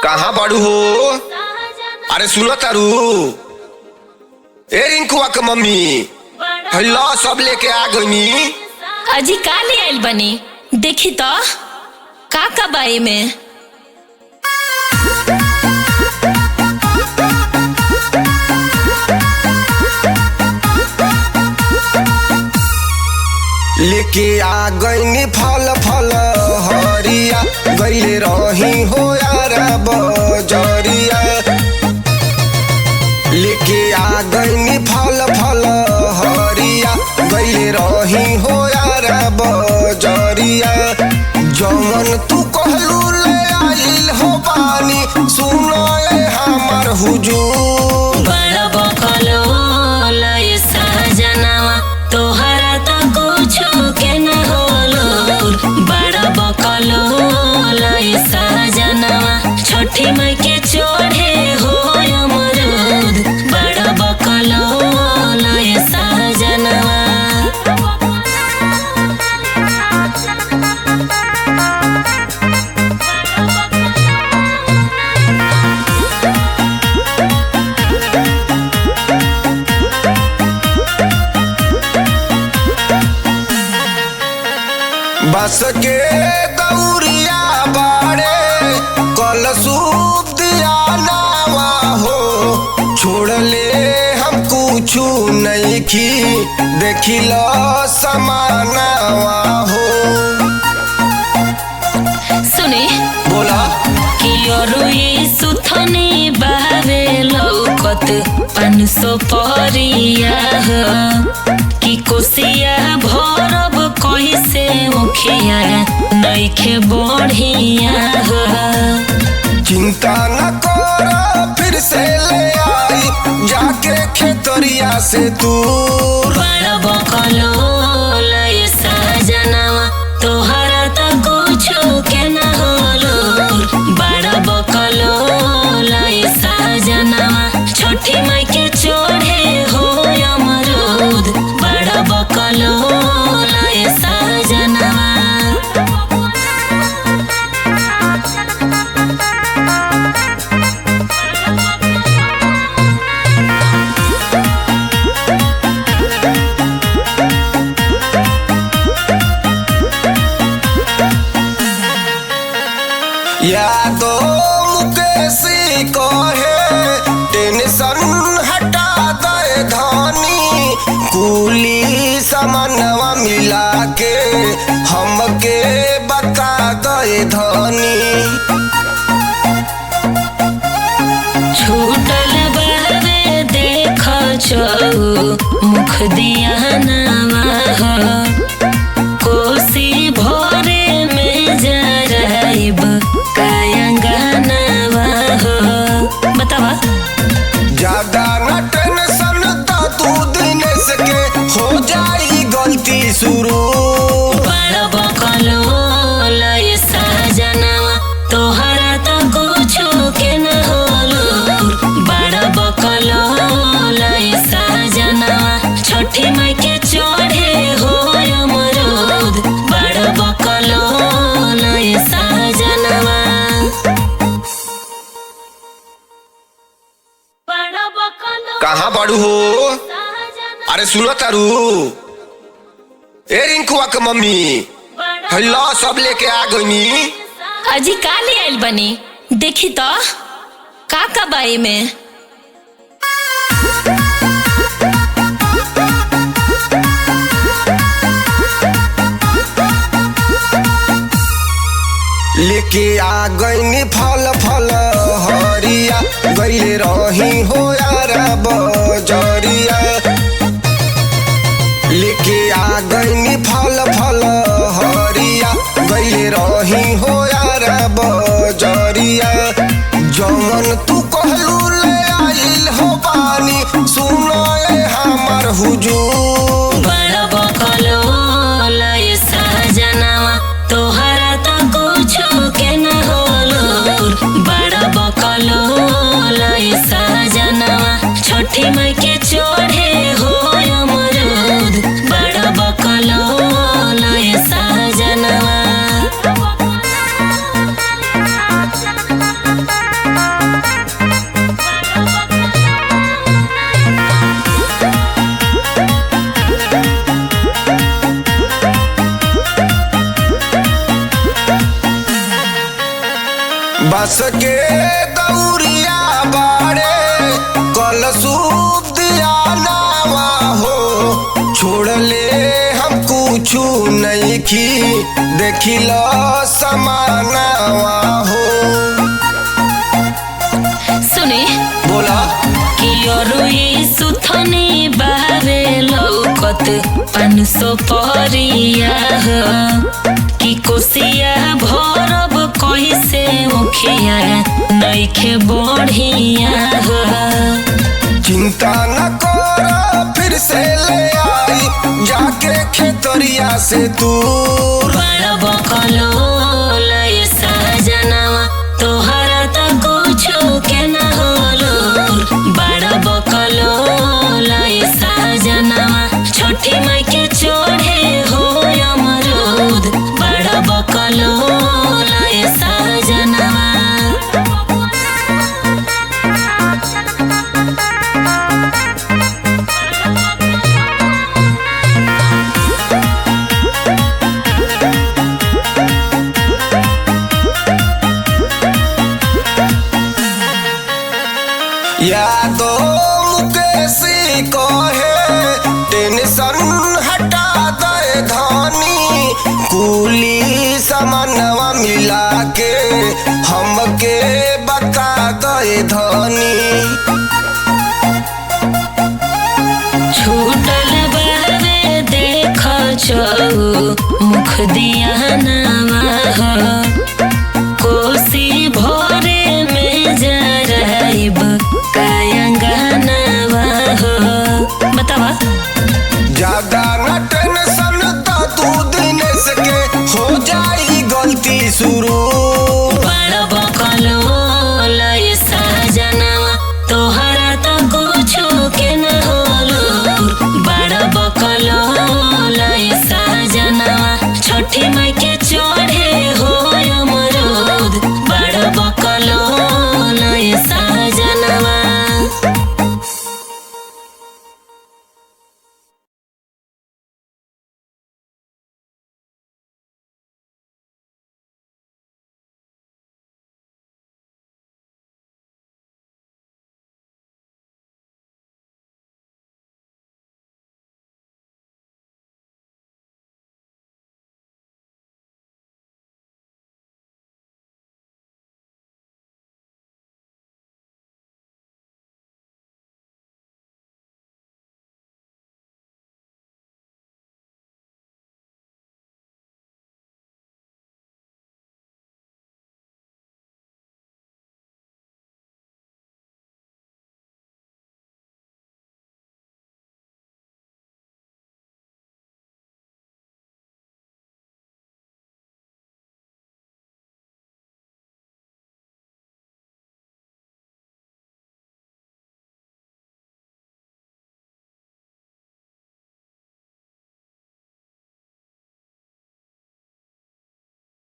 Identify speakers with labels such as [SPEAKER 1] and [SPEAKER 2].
[SPEAKER 1] कहाँ बाड़ू हो? अरे सुनो तारू। ए रिंकुआ के मम्मी हेलो सब लेके आ गई।
[SPEAKER 2] अजी का ले आइल बनी देखी तो का बाई में
[SPEAKER 1] लेके आ गईनी फल फल हरिया गईले रही हो यार बजरिया। लेके आ गईनी फल फल हरिया गईले रही हो यार बजरिया। जमन तू कहलू ले आइल हो पानी सुनो ए हमार हुजूर।
[SPEAKER 2] बड़ा बकलो लय सजनवा तोहरा तो कुछ के न होलो। बड़ा बकलो लय सजनवा छठी माई के चढ़े हो अमरूद। बड़ा बकलो लय सजनवा
[SPEAKER 1] बस के दौरिया बाड़े कल सूप दिया नावा हो। छोड़ ले हम कुछू नहीं की देखी लो समानावा हो।
[SPEAKER 2] सुने
[SPEAKER 1] बोला
[SPEAKER 2] कि ये सुथनी बावे लौकत 500 परिया हो। कि कोसिया भरब कैसे मुखिया नइखे बढ़िया हो।
[SPEAKER 1] चिंता न कर फिर से ले आई जाके खेतरिया से तू।
[SPEAKER 2] बड़ा बकलो लय सजनवा तोहरा तो कुछ के न होलो। बड़ा बकलो लय सजनवा छठी माई के चढ़े हो अमरूद। बड़ा बकलो लय सजनवा
[SPEAKER 1] या तो मुकेश कहे टेंशन हटा दे धनी। कुली सामानवा मिला के हमके बता दे धनी।
[SPEAKER 2] छूटल बावे देख मुख दिया नवा हो। कोसी भोरे में जराइब कायंगनवा हो। बतावा
[SPEAKER 1] ज्यादा न टेंशन तो तू दिनेश के हो जाई गलती शुरू।
[SPEAKER 2] बड़ा बकलो लय सजनवा तोहरा तो कुछ के न होलो। बड़ा बकलो लय सजनवा छठी माई के चढ़े हो अमरूद। बड़ा बकलो लय सजनवा बड़ा बकलो
[SPEAKER 1] कहाँ बाड़ू हो? अरे सुनो तारू। ए रिंकुआ के मम्मी हेलो सब लेके आ गई।
[SPEAKER 2] अजी का ले आइल बनी देखी तो का बाई में
[SPEAKER 1] लेके आ गईनी फल फल हरिया गईले रही हो यार बजरिया। लेके आ गईनी फल फल हरिया गईले रही हो यार बजरिया। जमन तू कहलू ले आइल हो पानी सुनो ए हमार हुजूर।
[SPEAKER 2] बड़ा बकलो लय सजनवा तोहरा तो कुछ के न होलो। बड़ा बकलो लय सजनवा छठी माई के चढ़े हो अमरूद। बड़ा बकलो लय सजनवा
[SPEAKER 1] बस के दौरिया बाड़े कल सूप दिया नावा हो, छोड़ ले हम कुछू नहीं की देखी लो समानावा हो।
[SPEAKER 2] सुने
[SPEAKER 1] बोला
[SPEAKER 2] कि ये सुथनी बारे लौकत 500 परिया हो, कि कोसिया भरब कैसे मुखिया नइखे बढ़िया हो।
[SPEAKER 1] चिंता न करो फिर से ले आई जाके खेतरिया से दूर।
[SPEAKER 2] बड़ा बकलो लय सजनवा तोहरा त कुछो के न होलो, बड़ा बकलो लय सजनवा छठी माई के चढ़े हो अमरूद, बड़ा बकलो लय सजनवा।
[SPEAKER 1] यादो मुकेश कहे टेंशन हटा दे धानी, कुली समनवा मिला के